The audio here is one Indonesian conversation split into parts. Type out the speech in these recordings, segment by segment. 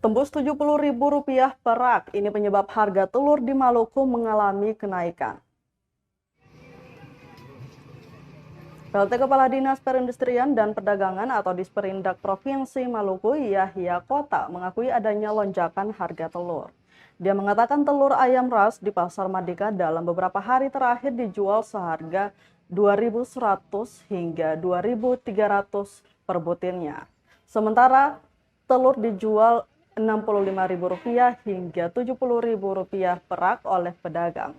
tembus Rp70.000 per rak. Ini penyebab harga telur di Maluku mengalami kenaikan. PLT Kepala Dinas Perindustrian dan Perdagangan atau Disperindak Provinsi Maluku, Yahya Kota, mengakui adanya lonjakan harga telur. Dia mengatakan telur ayam ras di Pasar Mardika dalam beberapa hari terakhir dijual seharga Rp2.100 hingga Rp2.300 per butirnya. Sementara telur dijual Rp65.000 hingga Rp70.000 per rak oleh pedagang.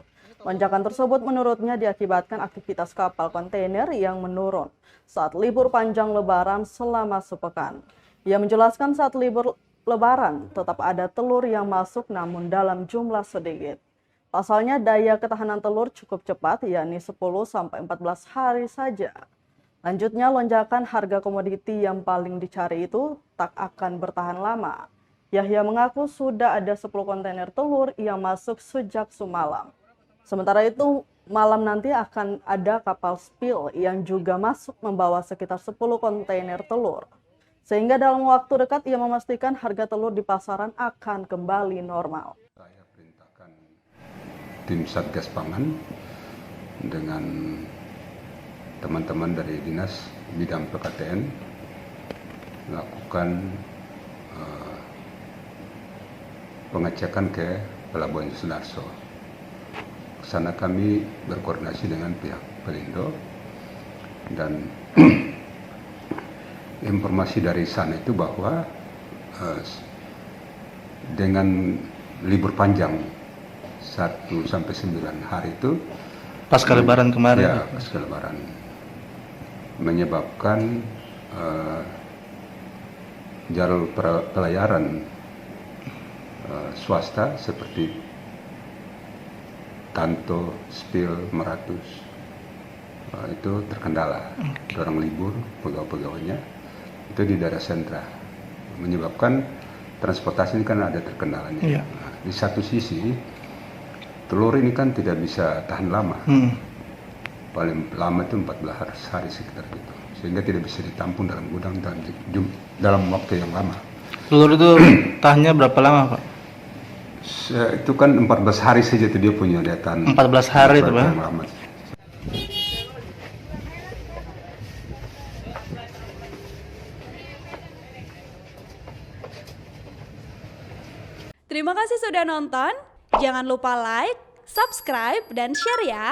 Lonjakan tersebut menurutnya diakibatkan aktivitas kapal kontainer yang menurun saat libur panjang Lebaran selama sepekan. Ia menjelaskan saat libur Lebaran tetap ada telur yang masuk namun dalam jumlah sedikit. Pasalnya daya ketahanan telur cukup cepat, yakni 10-14 hari saja. Lanjutnya, lonjakan harga komoditi yang paling dicari itu tak akan bertahan lama. Yahya mengaku sudah ada 10 kontainer telur yang masuk sejak semalam. Sementara itu, malam nanti akan ada kapal spill yang juga masuk membawa sekitar 10 kontainer telur. Sehingga dalam waktu dekat ia memastikan harga telur di pasaran akan kembali normal. Saya perintahkan tim Satgas Pangan dengan teman-teman dari Dinas Bidang PKTN melakukan pengecekan ke Pelabuhan Sunarso. Sana kami berkoordinasi dengan pihak Pelindo dan informasi dari sana itu bahwa dengan libur panjang 1-9 hari itu pasca Lebaran kemarin ya, pasca Lebaran menyebabkan jalur pelayaran swasta seperti Tanto, Spil, Meratus itu terkendala. Orang libur, pegawai-pegawainya itu di daerah sentra, menyebabkan transportasi ini kan ada terkendalanya. Iya. Nah, di satu sisi telur ini kan tidak bisa tahan lama, paling lama itu 14 hari sekitar itu, sehingga tidak bisa ditampung dalam gudang dalam waktu yang lama. Telur itu tahannya berapa lama, Pak? Itu kan 14 hari saja itu dia punya daya tahan. 14 hari itu, Pak. Terima kasih sudah nonton. Jangan lupa like, subscribe, dan share ya.